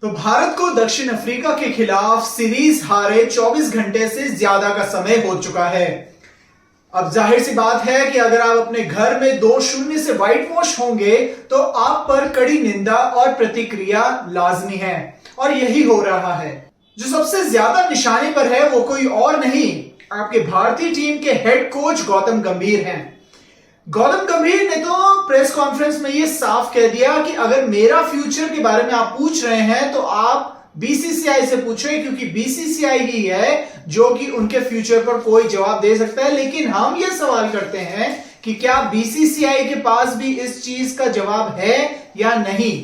तो भारत को दक्षिण अफ्रीका के खिलाफ सीरीज हारे 24 घंटे से ज्यादा का समय हो चुका है। अब जाहिर सी बात है कि अगर आप अपने घर में 2-0 से व्हाइट वॉश होंगे तो आप पर कड़ी निंदा और प्रतिक्रिया लाजमी है, और यही हो रहा है। जो सबसे ज्यादा निशाने पर है वो कोई और नहीं, आपके भारतीय टीम के हेड कोच गौतम गंभीर हैं। गौतम गंभीर ने तो प्रेस कॉन्फ्रेंस में ये साफ कह दिया कि अगर मेरा फ्यूचर के बारे में आप पूछ रहे हैं तो आप बीसीसीआई से पूछें, क्योंकि बीसीसीआई ही है जो कि उनके फ्यूचर पर कोई जवाब दे सकता है। लेकिन हम ये सवाल करते हैं कि क्या बीसीसीआई के पास भी इस चीज का जवाब है या नहीं।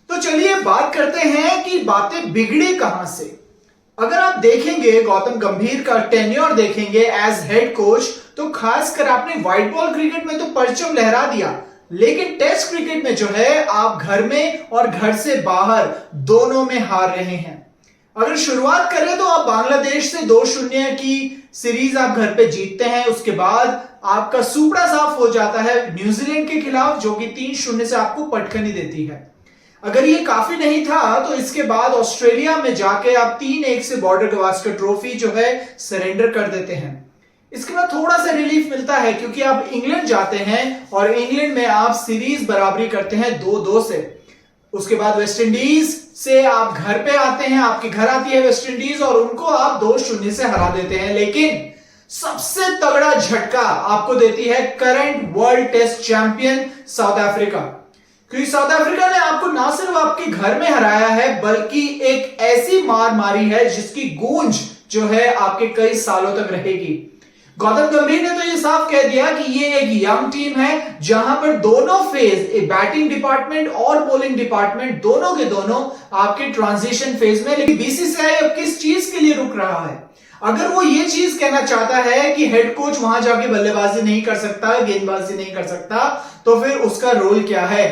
तो चलिए बात करते हैं कि बातें बिगड़ी कहां से। अगर आप देखेंगे गौतम गंभीर का टेन्योर देखेंगे एज हेड कोच, तो खासकर आपने व्हाइट बॉल क्रिकेट में तो परचम लहरा दिया, लेकिन टेस्ट क्रिकेट में जो है आप घर में और घर से बाहर दोनों में हार रहे हैं। अगर शुरुआत करें तो आप बांग्लादेश से 2-0 की सीरीज आप घर पे जीतते हैं, उसके बाद आपका सुपड़ा साफ हो जाता है न्यूजीलैंड के खिलाफ, जो कि 3-0 से आपको पटखनी देती है। अगर ये काफी नहीं था तो इसके बाद ऑस्ट्रेलिया में जाके आप 3-1 से बॉर्डर गवास्कर ट्रॉफी जो है सरेंडर कर देते हैं। इसके बाद थोड़ा सा रिलीफ मिलता है क्योंकि आप इंग्लैंड जाते हैं और इंग्लैंड में आप सीरीज बराबरी करते हैं 2-2 से। उसके बाद वेस्ट इंडीज से आप घर पे आते हैं, आपके घर आती है वेस्ट इंडीज और उनको आप 2-0 से हरा देते हैं। लेकिन सबसे तगड़ा झटका आपको देती है current world test champion South Africa, क्योंकि साउथ अफ्रीका ने आपको ना सिर्फ आपके घर में हराया है बल्कि एक ऐसी मार मारी है जिसकी गूंज जो है आपके कई सालों तक रहेगी। गौतम गंभीर ने तो ये साफ कह दिया कि ये एक यंग टीम है जहां पर दोनों फेज, बैटिंग डिपार्टमेंट और बॉलिंग डिपार्टमेंट दोनों के दोनों आपके ट्रांजिशन फेज में। लेकिन बीसीसीआई अब किस चीज के लिए रुक रहा है? अगर वो ये चीज कहना चाहता है कि हेड कोच वहां जाके बल्लेबाजी नहीं कर सकता, गेंदबाजी नहीं कर सकता, तो फिर उसका रोल क्या है?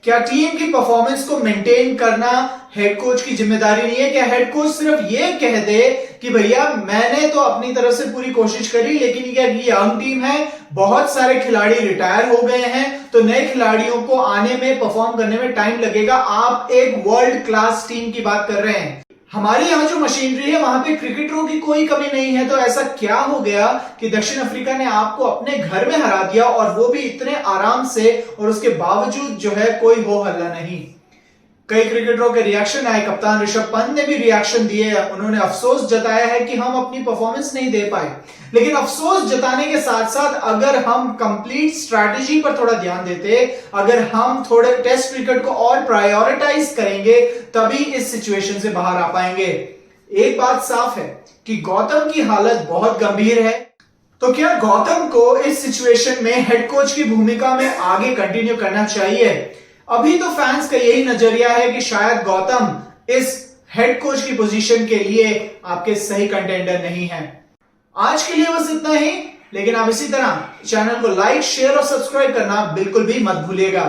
क्या टीम की परफॉर्मेंस को मेंटेन करना हेड कोच की जिम्मेदारी नहीं है? क्या हेड कोच सिर्फ ये कह दे कि भैया मैंने तो अपनी तरफ से पूरी कोशिश करी, लेकिन क्या ये यंग टीम है, बहुत सारे खिलाड़ी रिटायर हो गए हैं, तो नए खिलाड़ियों को आने में, परफॉर्म करने में टाइम लगेगा। आप एक वर्ल्ड क्लास टीम की बात कर रहे हैं, हमारे यहां जो मशीनरी है वहां पे क्रिकेटरों की कोई कमी नहीं है। तो ऐसा क्या हो गया कि दक्षिण अफ्रीका ने आपको अपने घर में हरा दिया, और वो भी इतने आराम से, और उसके बावजूद जो है कोई हो हल्ला नहीं। कई क्रिकेटरों के रिएक्शन आए, कप्तान ऋषभ पंत ने भी रिएक्शन दिए, उन्होंने अफसोस जताया है कि हम अपनी परफॉर्मेंस नहीं दे पाए। लेकिन अफसोस जताने के साथ साथ अगर हम कंप्लीट स्ट्रैटेजी पर थोड़ा ध्यान देते, अगर हम थोड़े टेस्ट क्रिकेट को और प्रायोरिटाइज करेंगे, तभी इस सिचुएशन से बाहर आ पाएंगे। एक बात साफ है कि गौतम की हालत बहुत गंभीर है। तो क्या गौतम को इस सिचुएशन में हेड कोच की भूमिका में आगे कंटिन्यू करना चाहिए? अभी तो फैंस का यही नजरिया है कि शायद गौतम इस हेड कोच की पोजीशन के लिए आपके सही कंटेंडर नहीं है। आज के लिए बस इतना ही, लेकिन आप इसी तरह चैनल को लाइक, शेयर और सब्सक्राइब करना बिल्कुल भी मत भूलिएगा।